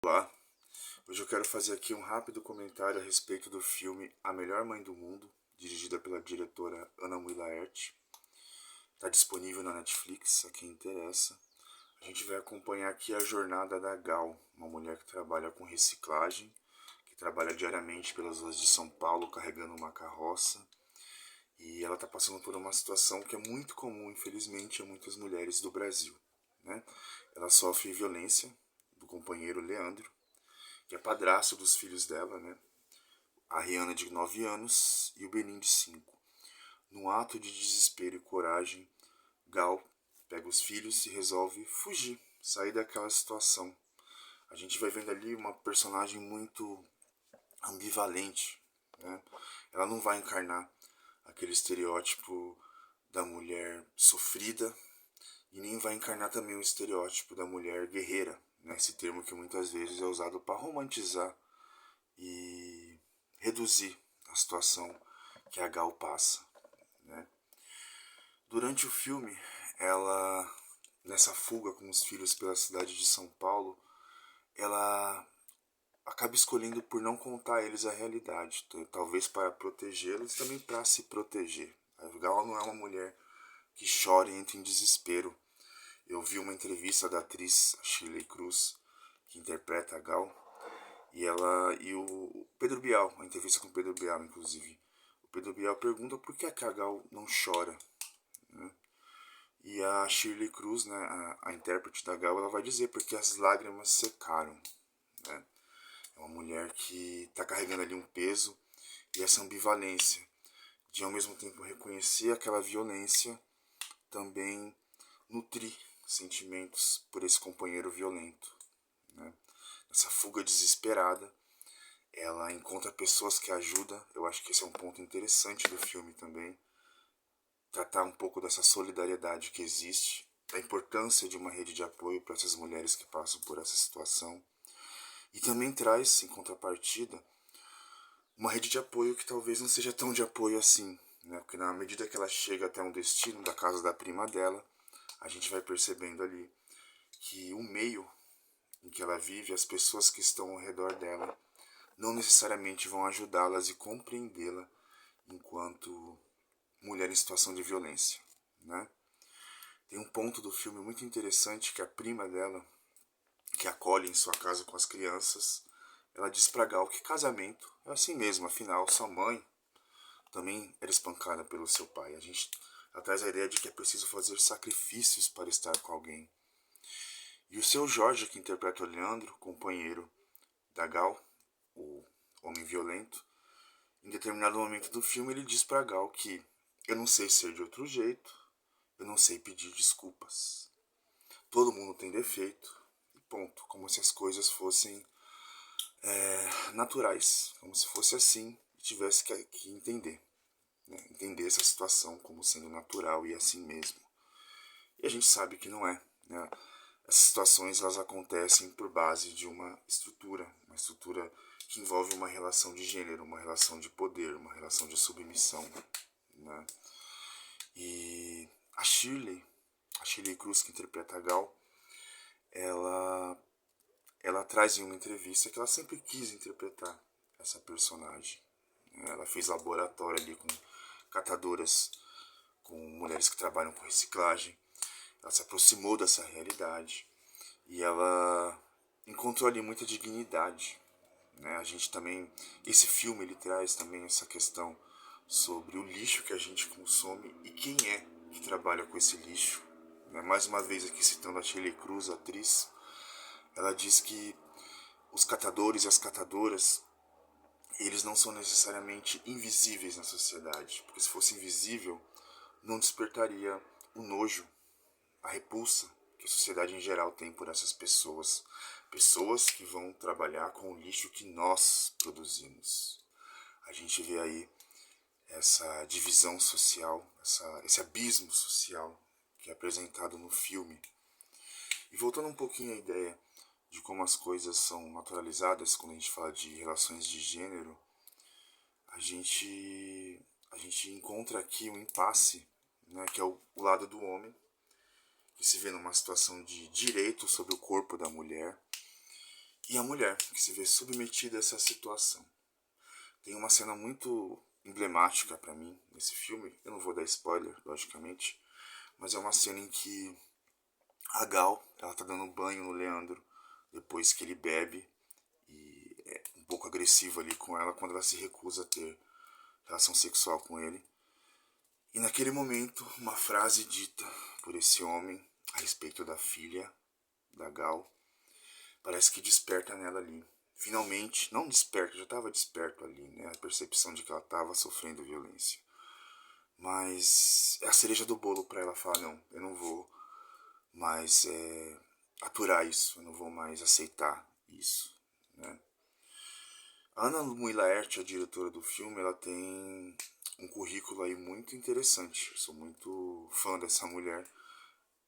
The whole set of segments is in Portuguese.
Olá, hoje eu quero fazer aqui um rápido comentário a respeito do filme A Melhor Mãe do Mundo, dirigida pela diretora Anna Mui Laert. Está disponível na Netflix, a quem interessa. A gente vai acompanhar aqui a jornada da Gal, uma mulher que trabalha com reciclagem, que trabalha diariamente pelas ruas de São Paulo carregando uma carroça. E ela está passando por uma situação que é muito comum, infelizmente, a muitas mulheres do Brasil, né? Ela sofre violência do companheiro Leandro, que é padrasto dos filhos dela, né? A Rihanna de 9 anos e o Benin de 5. Num ato de desespero e coragem, Gal pega os filhos e resolve fugir, sair daquela situação. A gente vai vendo ali uma personagem muito ambivalente, né? Ela não vai encarnar aquele estereótipo da mulher sofrida e nem vai encarnar também o estereótipo da mulher guerreira, né? Esse termo que muitas vezes é usado para romantizar e reduzir a situação que a Gal passa, né? Durante o filme, ela, nessa fuga com os filhos pela cidade de São Paulo, ela acaba escolhendo por não contar a eles a realidade, talvez para protegê-los e também para se proteger. A Gal não é uma mulher que chora e entra em desespero. Eu vi uma entrevista da atriz Shirley Cruz, que interpreta a Gal, e o Pedro Bial, a entrevista com o Pedro Bial, inclusive. O Pedro Bial pergunta por que a Gal não chora, né? E a Shirley Cruz, né, a intérprete da Gal, ela vai dizer porque as lágrimas secaram, né? É uma mulher que está carregando ali um peso e essa ambivalência de ao mesmo tempo reconhecer aquela violência, também nutrir sentimentos por esse companheiro violento, né? Essa fuga desesperada, ela encontra pessoas que ajudam. Eu acho que esse é um ponto interessante do filme também. Tratar um pouco dessa solidariedade que existe, da importância de uma rede de apoio para essas mulheres que passam por essa situação. E também traz, em contrapartida, uma rede de apoio que talvez não seja tão de apoio assim, né? Porque na medida que ela chega até um destino, da casa da prima dela, a gente vai percebendo ali que o meio em que ela vive, as pessoas que estão ao redor dela, não necessariamente vão ajudá-las e compreendê-la enquanto mulher em situação de violência, né? Tem um ponto do filme muito interessante que a prima dela, que acolhe em sua casa com as crianças, ela diz pra Gal que casamento é assim mesmo, afinal sua mãe também era espancada pelo seu pai. Ela traz a ideia de que é preciso fazer sacrifícios para estar com alguém. E o seu Jorge, que interpreta o Leandro, companheiro da Gal, o homem violento, em determinado momento do filme ele diz pra Gal que eu não sei ser de outro jeito, eu não sei pedir desculpas. Todo mundo tem defeito, e ponto. Como se as coisas fossem naturais, como se fosse assim e tivesse que entender, né? Entender essa situação como sendo natural e assim mesmo. E a gente sabe que não é, né? Essas situações elas acontecem por base de uma estrutura que envolve uma relação de gênero, uma relação de poder, uma relação de submissão, né? E a Shirley Cruz, que interpreta a Gal, ela, ela traz em uma entrevista que ela sempre quis interpretar essa personagem. Ela fez laboratório ali com catadoras, com mulheres que trabalham com reciclagem. Ela se aproximou dessa realidade e ela encontrou ali muita dignidade, né? A gente também, esse filme ele traz também essa questão sobre o lixo que a gente consome e quem é que trabalha com esse lixo, né? Mais uma vez aqui citando a Shirley Cruz, a atriz, ela diz que os catadores e as catadoras, eles não são necessariamente invisíveis na sociedade, porque se fosse invisível, não despertaria o nojo, a repulsa que a sociedade em geral tem por essas pessoas. Pessoas que vão trabalhar com o lixo que nós produzimos. A gente vê aí essa divisão social, esse abismo social que é apresentado no filme. E voltando um pouquinho à ideia de como as coisas são naturalizadas quando a gente fala de relações de gênero, a gente, a gente encontra aqui um impasse, né, que é o lado do homem, que se vê numa situação de direito sobre o corpo da mulher, e a mulher que se vê submetida a essa situação. Tem uma cena muito emblemática pra mim nesse filme, eu não vou dar spoiler, logicamente, mas é uma cena em que a Gal, ela tá dando banho no Leandro depois que ele bebe e é um pouco agressivo ali com ela quando ela se recusa a ter relação sexual com ele. E naquele momento, uma frase dita por esse homem a respeito da filha da Gal parece que desperta nela ali. Finalmente, não desperta, já estava desperto ali, né? A percepção de que ela estava sofrendo violência. Mas é a cereja do bolo para ela falar, não, eu não vou mais aturar isso, eu não vou mais aceitar isso, né? A Ana Mui Laerte, a diretora do filme, ela tem um currículo aí muito interessante. Eu sou muito fã dessa mulher.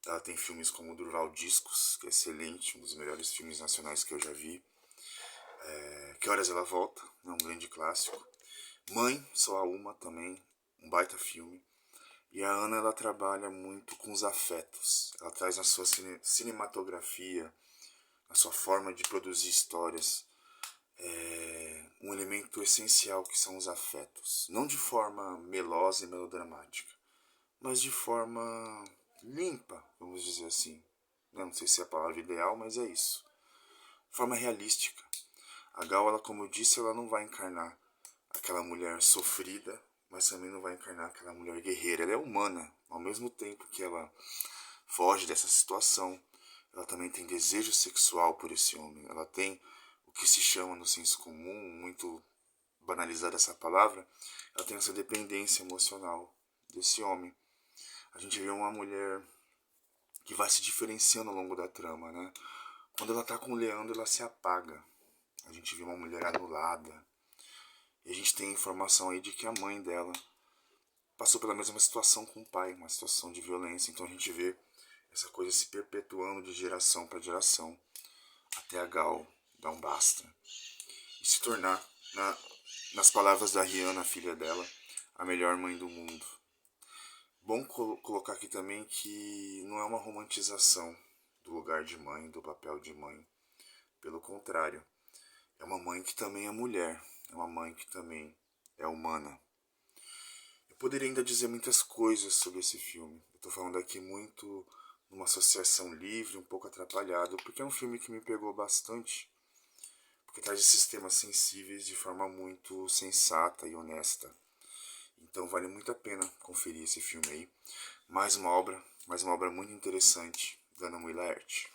Ela tem filmes como Durval Discos, que é excelente, um dos melhores filmes nacionais que eu já vi. Que Horas Ela Volta, é um grande clássico. Mãe, Só Há Uma também, um baita filme. E a Ana, ela trabalha muito com os afetos. Ela traz na sua cinematografia, na sua forma de produzir histórias, um elemento essencial que são os afetos. Não de forma melosa e melodramática, mas de forma limpa, vamos dizer assim. Não sei se é a palavra ideal, mas é isso. De forma realística. A Gal, ela, como eu disse, ela não vai encarnar aquela mulher sofrida, mas também não vai encarnar aquela mulher guerreira. Ela é humana, ao mesmo tempo que ela foge dessa situação, ela também tem desejo sexual por esse homem. Ela tem o que se chama no senso comum, muito banalizada essa palavra, ela tem essa dependência emocional desse homem. A gente vê uma mulher que vai se diferenciando ao longo da trama, né? Quando ela tá com o Leandro, ela se apaga. A gente vê uma mulher anulada. E a gente tem informação aí de que a mãe dela passou pela mesma situação com o pai, uma situação de violência. Então a gente vê essa coisa se perpetuando de geração para geração, até a Gal dar um basta e se tornar, nas palavras da Rihanna, a filha dela, a melhor mãe do mundo. Bom colocar aqui também que não é uma romantização do lugar de mãe, do papel de mãe. Pelo contrário, é uma mãe que também é mulher, é uma mãe que também é humana. Eu poderia ainda dizer muitas coisas sobre esse filme. Eu estou falando aqui muito numa associação livre, um pouco atrapalhado, porque é um filme que me pegou bastante, porque traz esses temas sensíveis de forma muito sensata e honesta. Então vale muito a pena conferir esse filme aí. Mais uma obra muito interessante da Ana Mui Laerte.